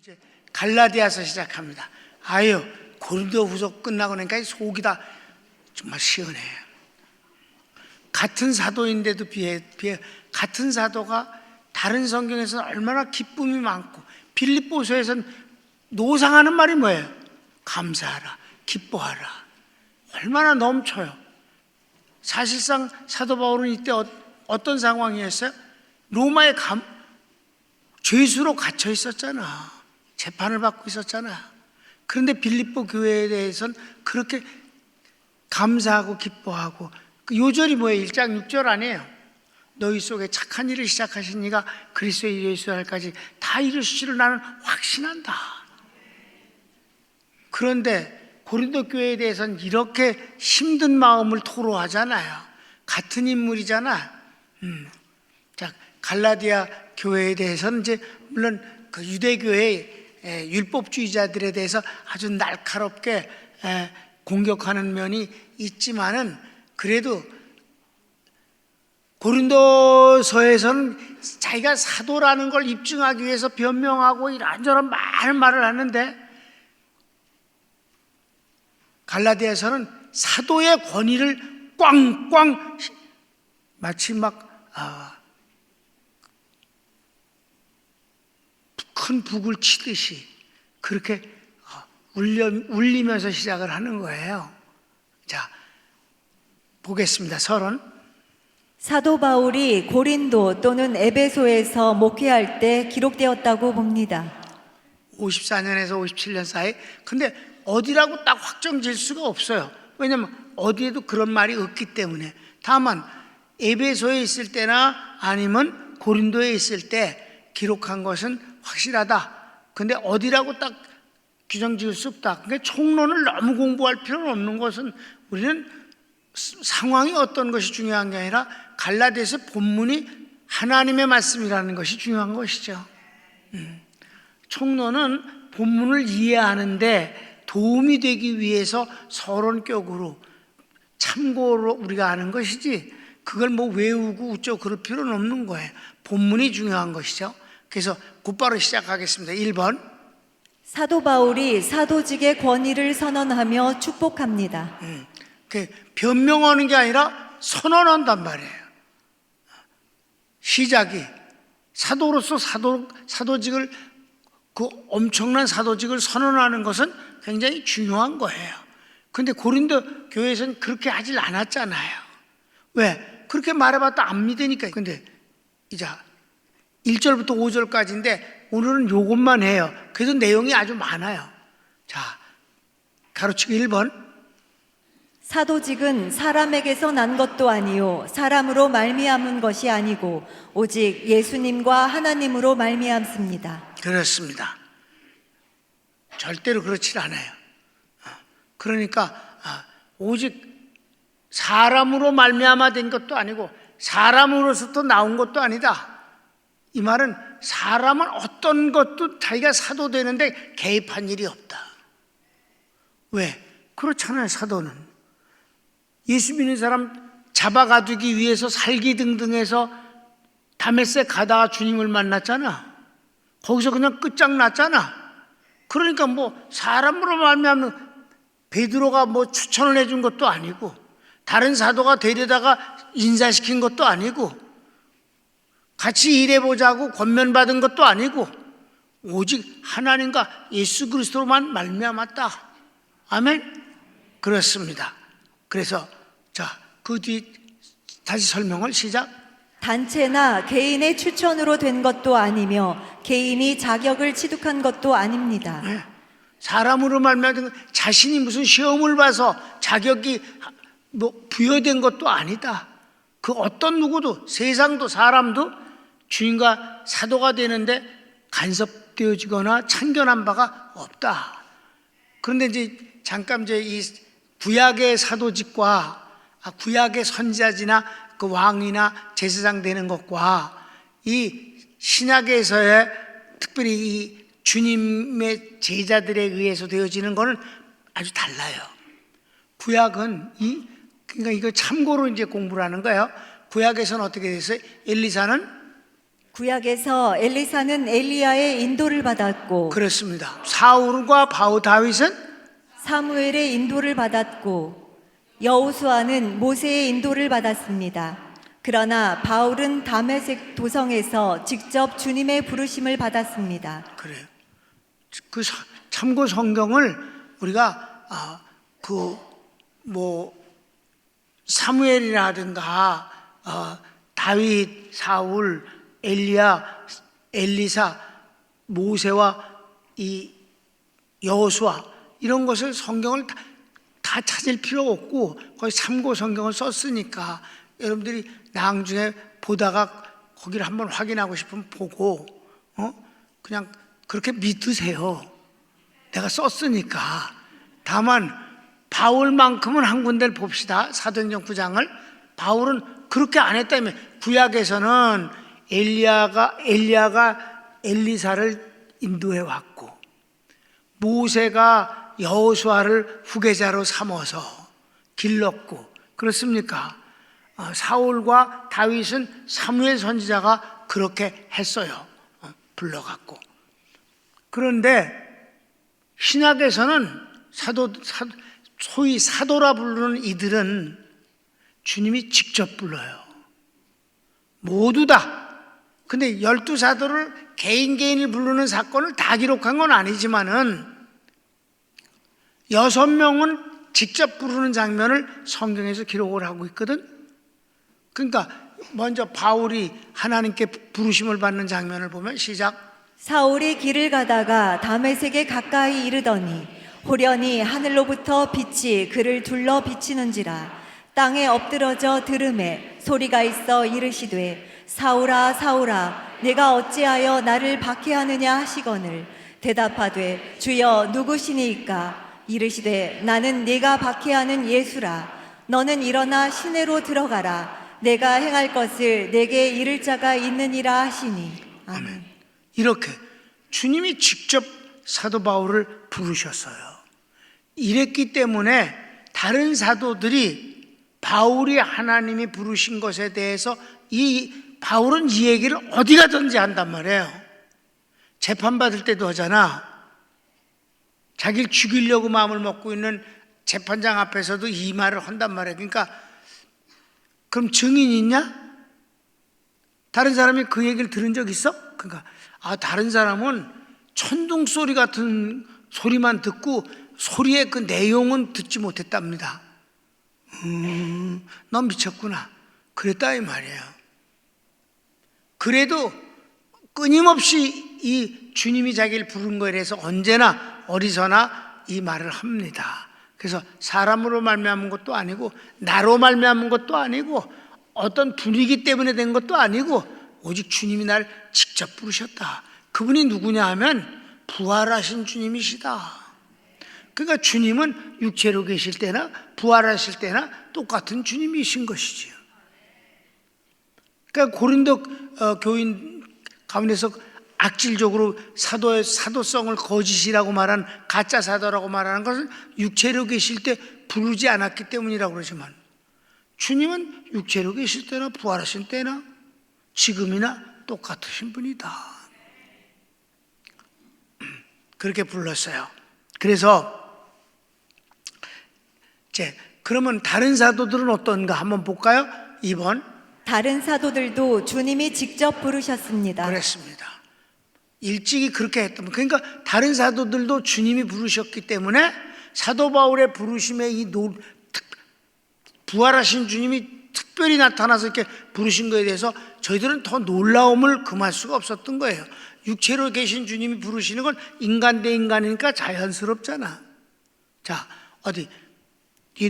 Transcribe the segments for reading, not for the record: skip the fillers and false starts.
이제 갈라디아서 시작합니다. 아유, 고린도후서 끝나고 나니까 속이 다 정말 시원해요. 같은 사도인데도 비해 같은 사도가 다른 성경에서는 얼마나 기쁨이 많고, 빌립보서에서는 노상하는 말이 뭐예요? 감사하라, 기뻐하라. 얼마나 넘쳐요. 사실상 사도 바울은 이때 어떤 상황이었어요? 로마의 죄수로 갇혀 있었잖아. 재판을 받고 있었잖아. 그런데 빌립보 교회에 대해서는 그렇게 감사하고 기뻐하고, 그 요절이 뭐예요? 1장 6절 아니에요? 너희 속에 착한 일을 시작하신 이가 그리스도의 예수 날까지 다 이루시기를 나는 확신한다. 그런데 고린도 교회에 대해서는 이렇게 힘든 마음을 토로하잖아요. 같은 인물이잖아. 자, 갈라디아 교회에 대해서는 이제 물론 그 유대교의 율법주의자들에 대해서 아주 날카롭게 공격하는 면이 있지만은, 그래도 고린도서에서는 자기가 사도라는 걸 입증하기 위해서 변명하고 이런저런 많은 말을 하는데, 갈라디아서는 사도의 권위를 꽝꽝 마치 막 큰 북을 치듯이 그렇게 울리면서 시작을 하는 거예요. 자, 보겠습니다. 서론. 사도 바울이 고린도 또는 에베소에서 목회할 때 기록되었다고 봅니다. 54년에서 57년 사이. 근데 어디라고 딱 확정 질 수가 없어요. 왜냐하면 어디에도 그런 말이 없기 때문에. 다만 에베소에 있을 때나 아니면 고린도에 있을 때 기록한 것은 확실하다. 근데 어디라고 딱 규정 지을 수 없다. 그러니까 총론을 너무 공부할 필요는 없는 것은, 우리는 상황이 어떤 것이 중요한 게 아니라 갈라디아서 본문이 하나님의 말씀이라는 것이 중요한 것이죠. 총론은 본문을 이해하는데 도움이 되기 위해서 서론격으로 참고로 우리가 아는 것이지, 그걸 뭐 외우고 우쩌고 그럴 필요는 없는 거예요. 본문이 중요한 것이죠. 그래서 곧바로 시작하겠습니다. 1번. 사도 바울이 사도직의 권위를 선언하며 축복합니다. 변명하는 게 아니라 선언한단 말이에요. 시작이 사도로서 사도직을, 그 엄청난 사도직을 선언하는 것은 굉장히 중요한 거예요. 근데 고린도 교회에서는 그렇게 하질 않았잖아요. 왜? 그렇게 말해봤다 안 믿으니까. 근데 이제 1절부터 5절까지인데 오늘은 요것만 해요. 그래서 내용이 아주 많아요. 자, 가로치고 1번. 사도직은 사람에게서 난 것도 아니요 사람으로 말미암은 것이 아니고 오직 예수님과 하나님으로 말미암습니다. 그렇습니다. 절대로 그렇지 않아요. 그러니까 오직 사람으로 말미암아 된 것도 아니고 사람으로부터 나온 것도 아니다. 이 말은 사람은 어떤 것도 자기가 사도 되는데 개입한 일이 없다. 왜? 그렇잖아요. 사도는 예수 믿는 사람 잡아가두기 위해서 살기 등등해서 다메섹 가다가 주님을 만났잖아. 거기서 그냥 끝장났잖아. 그러니까 뭐 사람으로 말미암는, 베드로가 뭐 추천을 해준 것도 아니고 다른 사도가 데려다가 인사시킨 것도 아니고 같이 일해보자고 권면받은 것도 아니고 오직 하나님과 예수 그리스도로만 말미암았다. 아멘. 그렇습니다. 그래서 자, 그 뒤 다시 설명을 시작. 단체나 개인의 추천으로 된 것도 아니며 개인이 자격을 취득한 것도 아닙니다. 네. 사람으로 말미암은 자신이 무슨 시험을 봐서 자격이 뭐 부여된 것도 아니다. 그 어떤 누구도, 세상도 사람도 주인과 사도가 되는데 간섭되어지거나 참견한 바가 없다. 그런데 이제 잠깐 이 구약의 사도직과 구약의 선지자지나 그 왕이나 제사장 되는 것과 이 신약에서의 특별히 이 주님의 제자들에 의해서 되어지는 것은 아주 달라요. 구약은 그러니까 이거 참고로 이제 공부를 하는 거예요. 구약에서는 어떻게 됐어요? 엘리사는 구약에서 엘리사는 엘리야의 인도를 받았고 그렇습니다. 사울과 다윗은 사무엘의 인도를 받았고 여호수아는 모세의 인도를 받았습니다. 그러나 바울은 다메섹 도성에서 직접 주님의 부르심을 받았습니다. 그래요. 참고 성경을 우리가 사무엘이라든가 다윗, 사울, 엘리야, 엘리사, 모세와 이 여호수아 이런 것을 성경을 다 찾을 필요 없고 거기 참고 성경을 썼으니까 여러분들이 나중에 보다가 거기를 한번 확인하고 싶으면 보고 그냥 그렇게 믿으세요. 내가 썼으니까. 다만 바울만큼은 한 군데를 봅시다. 사도행전 9장을. 바울은 그렇게 안 했다며. 구약에서는 엘리야가 엘리사를 인도해 왔고 모세가 여호수아를 후계자로 삼아서 길렀고 그렇습니까? 사울과 다윗은 사무엘 선지자가 그렇게 했어요. 불러갖고. 그런데 신약에서는 소위 사도라 부르는 이들은 주님이 직접 불러요. 모두 다. 근데 12사도를 개인을 부르는 사건을 다 기록한 건 아니지만은 6명은 직접 부르는 장면을 성경에서 기록을 하고 있거든. 그러니까 먼저 바울이 하나님께 부르심을 받는 장면을 보면 시작. 사울이 길을 가다가 다메섹에 가까이 이르더니 호련히 하늘로부터 빛이 그를 둘러 비치는지라. 땅에 엎드러져 들음에 소리가 있어 이르시되 사울아 사울아 내가 어찌하여 나를 박해하느냐 하시거늘 대답하되 주여 누구시니이까. 이르시되 나는 네가 박해하는 예수라. 너는 일어나 시내로 들어가라. 내가 행할 것을 내게 이를 자가 있느니라 하시니. 아멘. 이렇게 주님이 직접 사도 바울을 부르셨어요. 이랬기 때문에 다른 사도들이 바울이 하나님이 부르신 것에 대해서 바울은 이 얘기를 어디 가든지 한단 말이에요. 재판받을 때도 하잖아. 자기를 죽이려고 마음을 먹고 있는 재판장 앞에서도 이 말을 한단 말이에요. 그러니까 그럼 증인이 있냐? 다른 사람이 그 얘기를 들은 적 있어? 그러니까 다른 사람은 천둥 소리 같은 소리만 듣고 소리의 그 내용은 듣지 못했답니다. 넌 미쳤구나. 그랬다 이 말이에요. 그래도 끊임없이 이 주님이 자기를 부른 거에 대해서 언제나 어디서나 이 말을 합니다. 그래서 사람으로 말미암은 것도 아니고 나로 말미암은 것도 아니고 어떤 분위기 때문에 된 것도 아니고 오직 주님이 날 직접 부르셨다. 그분이 누구냐 하면 부활하신 주님이시다. 그러니까 주님은 육체로 계실 때나 부활하실 때나 똑같은 주님이신 것이지요. 그러니까 고린도 교인 가운데서 악질적으로 사도성을 거짓이라고 말한 가짜 사도라고 말하는 것은 육체로 계실 때 부르지 않았기 때문이라고 그러지만 주님은 육체로 계실 때나 부활하신 때나 지금이나 똑같으신 분이다. 그렇게 불렀어요. 그래서 그러면 다른 사도들은 어떤가 한번 볼까요? 2번. 다른 사도들도 주님이 직접 부르셨습니다. 그렇습니다. 일찍이 그렇게 했다면 그러니까 다른 사도들도 주님이 부르셨기 때문에 사도 바울의 부르심에 부활하신 주님이 특별히 나타나서 이렇게 부르신 거에 대해서 저희들은 더 놀라움을 금할 수가 없었던 거예요. 육체로 계신 주님이 부르시는 건 인간 대 인간이니까 자연스럽잖아. 자, 어디 이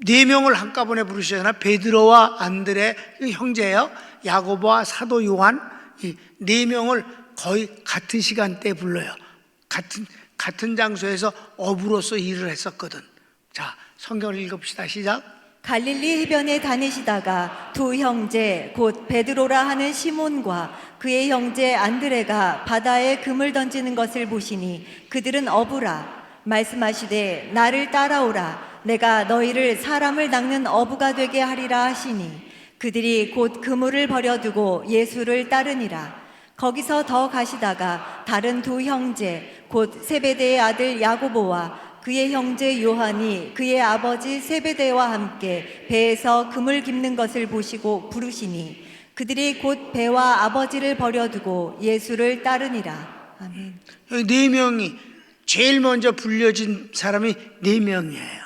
4명을 한꺼번에 부르시잖아. 베드로와 안드레 형제예요. 야고보와 사도 요한 이 4명을 거의 같은 시간대에 불러요. 같은 장소에서 어부로서 일을 했었거든. 자, 성경을 읽읍시다. 시작. 갈릴리 해변에 다니시다가 두 형제 곧 베드로라 하는 시몬과 그의 형제 안드레가 바다에 금을 던지는 것을 보시니 그들은 어부라. 말씀하시되 나를 따라오라. 내가 너희를 사람을 낚는 어부가 되게 하리라 하시니 그들이 곧 그물을 버려두고 예수를 따르니라. 거기서 더 가시다가 다른 두 형제 곧 세베대의 아들 야고보와 그의 형제 요한이 그의 아버지 세베대와 함께 배에서 그물 깁는 것을 보시고 부르시니 그들이 곧 배와 아버지를 버려두고 예수를 따르니라. 아멘. 여기 네 명이 제일 먼저 불려진 사람이 네 명이에요.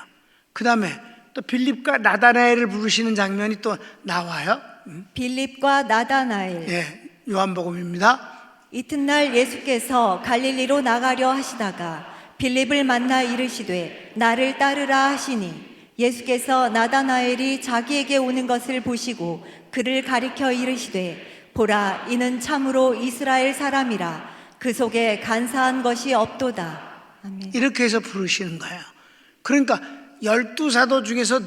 그 다음에 또 빌립과 나다나엘을 부르시는 장면이 또 나와요. 빌립과 나다나엘. 예, 요한복음입니다. 이튿날 예수께서 갈릴리로 나가려 하시다가 빌립을 만나 이르시되 나를 따르라 하시니 예수께서 나다나엘이 자기에게 오는 것을 보시고 그를 가리켜 이르시되 보라 이는 참으로 이스라엘 사람이라 그 속에 간사한 것이 없도다. 아멘. 이렇게 해서 부르시는 거예요. 그러니까 12사도 중에서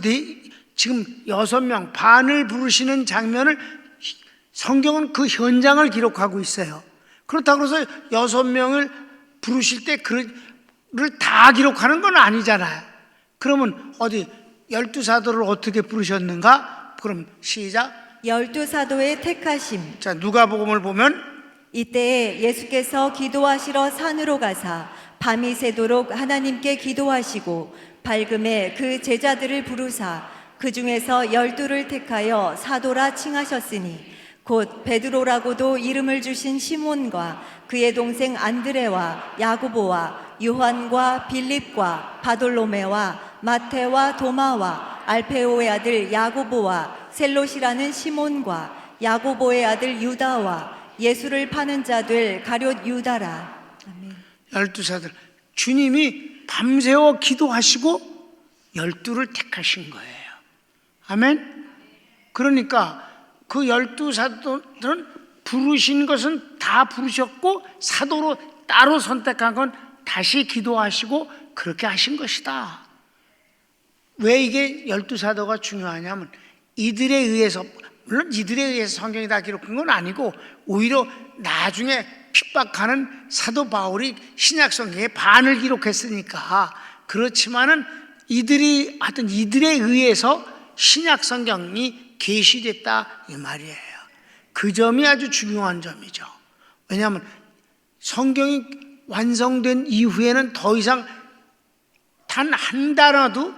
지금 6명 반을 부르시는 장면을 성경은 그 현장을 기록하고 있어요. 그렇다고 해서 6명을 부르실 때 그를 다 기록하는 건 아니잖아요. 그러면 어디 12사도를 어떻게 부르셨는가? 그럼 시작. 12사도의 택하심. 자, 누가복음을 보면 이때에 예수께서 기도하시러 산으로 가사 밤이 새도록 하나님께 기도하시고 밝음에 그 제자들을 부르사 그 중에서 12를 택하여 사도라 칭하셨으니 곧 베드로라고도 이름을 주신 시몬과 그의 동생 안드레와 야고보와 요한과 빌립과 바돌로메와 마테와 도마와 알페오의 아들 야고보와 셀롯이라는 시몬과 야고보의 아들 유다와 예수를 파는 자 될 가룟 유다라. 아멘. 12사들 주님이 밤새워 기도하시고 12를 택하신 거예요. 아멘. 그러니까 그 12사도들은 부르신 것은 다 부르셨고 사도로 따로 선택한 건 다시 기도하시고 그렇게 하신 것이다. 왜 이게 12사도가 중요하냐면 이들에 의해서, 물론 이들에 의해서 성경이 다 기록한 건 아니고 오히려 나중에 핍박하는 사도 바울이 신약 성경의 반을 기록했으니까 그렇지만은 이들이 하여튼 이들에 의해서 신약 성경이 계시됐다 이 말이에요. 그 점이 아주 중요한 점이죠. 왜냐하면 성경이 완성된 이후에는 더 이상 단 한 단어도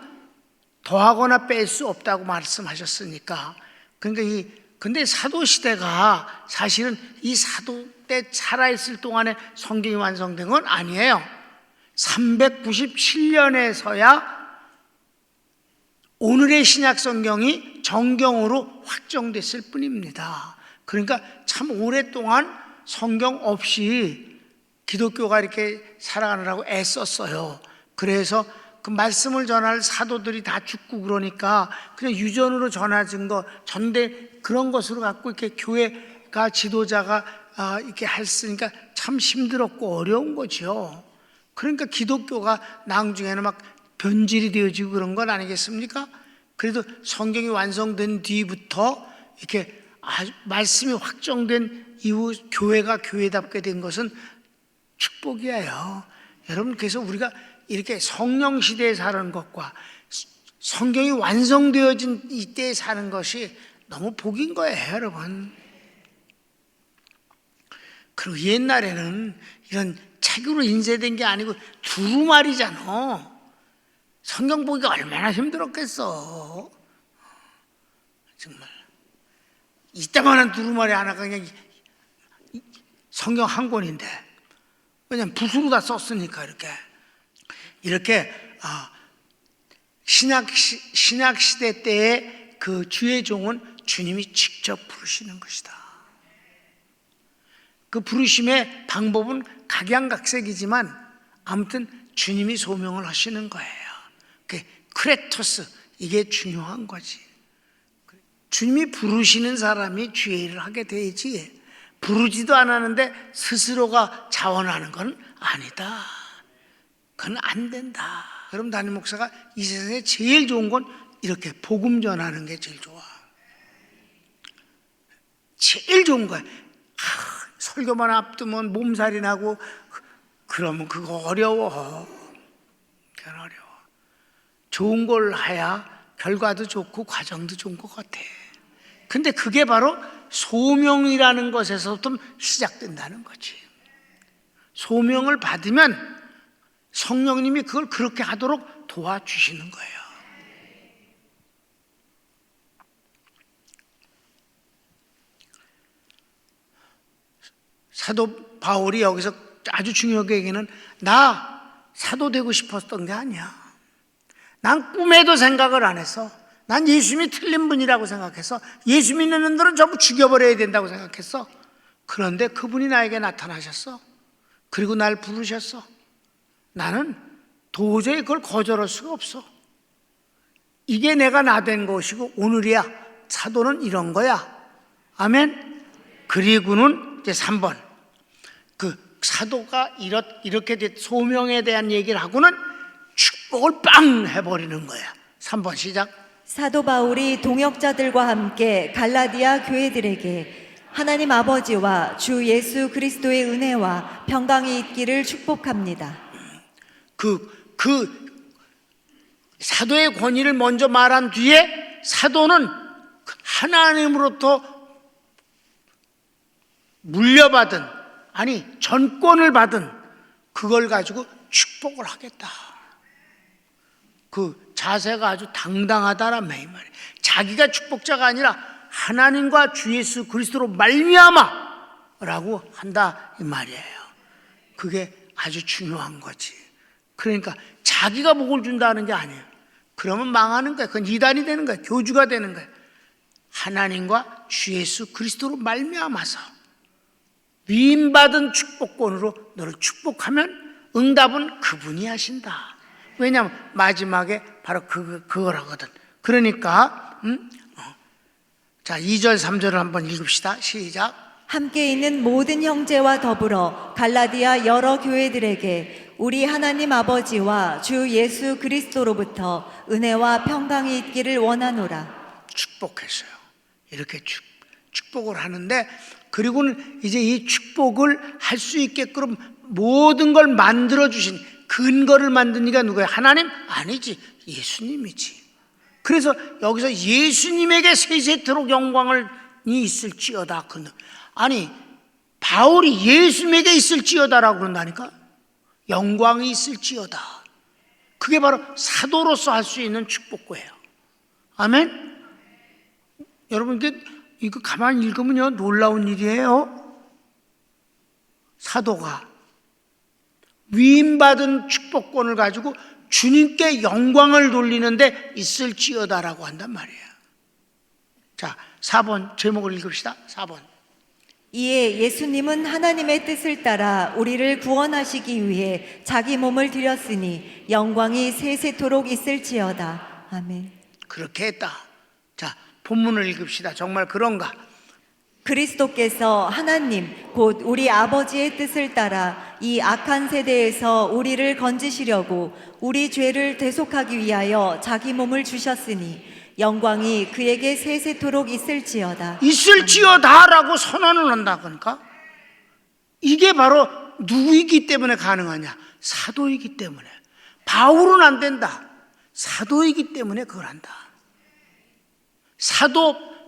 더하거나 뺄 수 없다고 말씀하셨으니까. 그러니까 근데 사도 시대가 사실은 이 사도 때 살아있을 동안에 성경이 완성된 건 아니에요. 397년에서야 오늘의 신약 성경이 정경으로 확정됐을 뿐입니다. 그러니까 참 오랫동안 성경 없이 기독교가 이렇게 살아가느라고 애썼어요. 그래서 그 말씀을 전할 사도들이 다 죽고 그러니까 그냥 유전으로 전해진 거, 전대 그런 것으로 갖고 이렇게 교회가 지도자가 이렇게 했으니까 참 힘들었고 어려운 거죠. 그러니까 기독교가 나중에는 막 변질이 되어지고 그런 건 아니겠습니까? 그래도 성경이 완성된 뒤부터 이렇게 말씀이 확정된 이후 교회가 교회답게 된 것은 축복이에요. 여러분, 그래서 우리가 이렇게 성령 시대에 사는 것과 성경이 완성되어진 이때에 사는 것이 너무 복인 거예요, 여러분. 그리고 옛날에는 이런 책으로 인쇄된 게 아니고 두루마리잖아. 성경 보기가 얼마나 힘들었겠어. 정말 이따만한 두루마리 하나가 그냥 성경 한 권인데, 왜냐면 붓으로 다 썼으니까. 이렇게 신약 시대 때의 그 주의 종은 주님이 직접 부르시는 것이다. 그 부르심의 방법은 각양각색이지만 아무튼 주님이 소명을 하시는 거예요. 그 크레토스, 이게 중요한 거지. 주님이 부르시는 사람이 주의 일을 하게 되지, 부르지도 않았는데 스스로가 자원하는 건 아니다. 그건 안 된다. 여러분, 담임 목사가 이 세상에 제일 좋은 건 이렇게 복음 전하는 게 제일 좋아. 제일 좋은 거야. 설교만 앞두면 몸살이 나고 그러면 그거 어려워. 그건 어려워. 좋은 걸 해야 결과도 좋고 과정도 좋은 것 같아. 근데 그게 바로 소명이라는 것에서부터 시작된다는 거지. 소명을 받으면 성령님이 그걸 그렇게 하도록 도와주시는 거예요. 사도 바울이 여기서 아주 중요하게 얘기는 나 사도 되고 싶었던 게 아니야. 난 꿈에도 생각을 안 했어. 난 예수님이 틀린 분이라고 생각해서 예수 믿는 놈들은 전부 죽여버려야 된다고 생각했어. 그런데 그분이 나에게 나타나셨어. 그리고 날 부르셨어. 나는 도저히 그걸 거절할 수가 없어. 이게 내가 나 된 것이고 오늘이야. 사도는 이런 거야. 아멘. 그리고는 이제 3번 그 사도가 이렇게 소명에 대한 얘기를 하고는 축복을 빵 해버리는 거야. 3번 시작. 사도 바울이 동역자들과 함께 갈라디아 교회들에게 하나님 아버지와 주 예수 그리스도의 은혜와 평강이 있기를 축복합니다. 그 사도의 권위를 먼저 말한 뒤에 사도는 하나님으로부터 물려받은, 아니 전권을 받은 그걸 가지고 축복을 하겠다. 그 자세가 아주 당당하다란 말이에요. 자기가 축복자가 아니라 하나님과 주 예수 그리스도로 말미암아라고 한다 이 말이에요. 그게 아주 중요한 거지. 그러니까 자기가 복을 준다는 게 아니에요. 그러면 망하는 거야. 그건 이단이 되는 거야. 교주가 되는 거야. 하나님과 주 예수 그리스도로 말미암아서 위임받은 축복권으로 너를 축복하면 응답은 그분이 하신다. 왜냐하면 마지막에 바로 그걸 하거든. 그러니까 자 2절 3절을 한번 읽읍시다. 시작. 함께 있는 모든 형제와 더불어 갈라디아 여러 교회들에게 우리 하나님 아버지와 주 예수 그리스도로부터 은혜와 평강이 있기를 원하노라. 축복했어요. 이렇게 축복을 하는데, 그리고는 이제 이 축복을 할 수 있게끔 모든 걸 만들어주신, 근거를 만든 이가 누구야? 하나님? 아니지, 예수님이지. 그래서 여기서 예수님에게 세세토록 영광이 있을지어다. 아니 바울이 예수님에게 있을지어다라고 그런다니까. 영광이 있을지어다. 그게 바로 사도로서 할 수 있는 축복이에요. 아멘. 여러분 이거 가만히 읽으면요 놀라운 일이에요. 사도가 위임받은 축복권을 가지고 주님께 영광을 돌리는데 있을지어다라고 한단 말이에요. 자 4번 제목을 읽읍시다. 4번. 이에 예수님은 하나님의 뜻을 따라 우리를 구원하시기 위해 자기 몸을 드렸으니 영광이 세세토록 있을지어다. 아멘. 그렇게 했다. 자 본문을 읽읍시다. 정말 그런가? 그리스도께서 하나님 곧 우리 아버지의 뜻을 따라 이 악한 세대에서 우리를 건지시려고 우리 죄를 대속하기 위하여 자기 몸을 주셨으니 영광이 그에게 세세토록 있을지어다. 있을지어다라고 선언을 한다. 그러니까 이게 바로 누구이기 때문에 가능하냐? 사도이기 때문에. 바울은 안 된다. 사도이기 때문에 그걸 한다.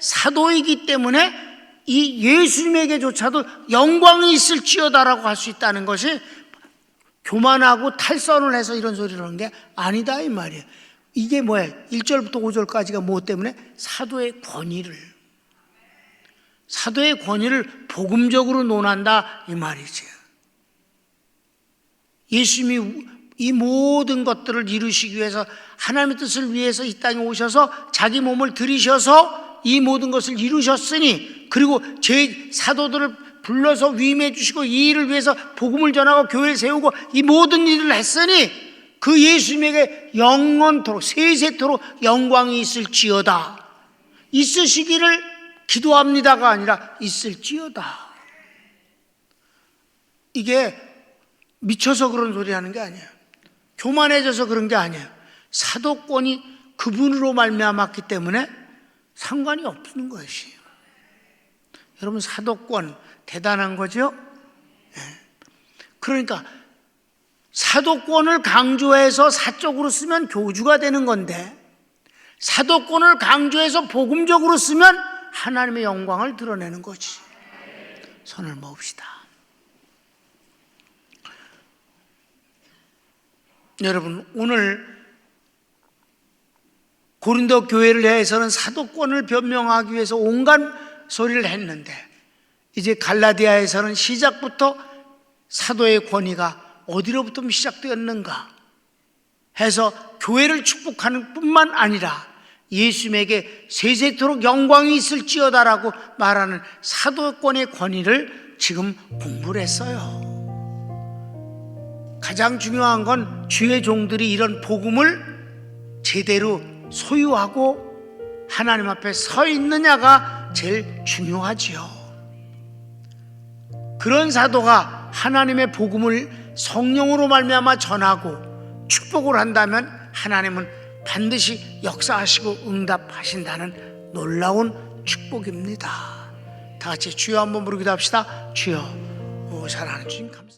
사도이기 때문에 이 예수님에게조차도 영광이 있을지어다라고 할 수 있다는 것이 교만하고 탈선을 해서 이런 소리를 하는 게 아니다 이 말이에요. 이게 뭐야? 1절부터 5절까지가 뭐 때문에? 사도의 권위를 복음적으로 논한다 이 말이죠. 예수님이 이 모든 것들을 이루시기 위해서, 하나님의 뜻을 위해서 이 땅에 오셔서 자기 몸을 들이셔서 이 모든 것을 이루셨으니, 그리고 제 사도들을 불러서 위임해 주시고 이 일을 위해서 복음을 전하고 교회를 세우고 이 모든 일을 했으니 그 예수님에게 영원토록 세세토록 영광이 있을지어다. 있으시기를 기도합니다가 아니라 있을지어다. 이게 미쳐서 그런 소리 하는 게 아니에요. 교만해져서 그런 게 아니에요. 사도권이 그분으로 말미암았기 때문에 상관이 없는 것이에요. 여러분 사도권 대단한 거죠? 그러니까 사도권을 강조해서 사적으로 쓰면 교주가 되는 건데, 사도권을 강조해서 복음적으로 쓰면 하나님의 영광을 드러내는 거지. 손을 모읍시다. 여러분, 오늘 고린도 교회를 해서는 사도권을 변명하기 위해서 온갖 소리를 했는데, 이제 갈라디아에서는 시작부터 사도의 권위가 어디로부터 시작되었는가 해서 교회를 축복하는 뿐만 아니라 예수님에게 세세토록 영광이 있을지어다라고 말하는 사도권의 권위를 지금 공부를 했어요. 가장 중요한 건 주의 종들이 이런 복음을 제대로 소유하고 하나님 앞에 서 있느냐가 제일 중요하지요. 그런 사도가 하나님의 복음을 성령으로 말미암아 전하고 축복을 한다면 하나님은 반드시 역사하시고 응답하신다는 놀라운 축복입니다. 다 같이 주여 한번 부르기도 합시다. 주여. 오, 사랑하는 주님 감사합니다.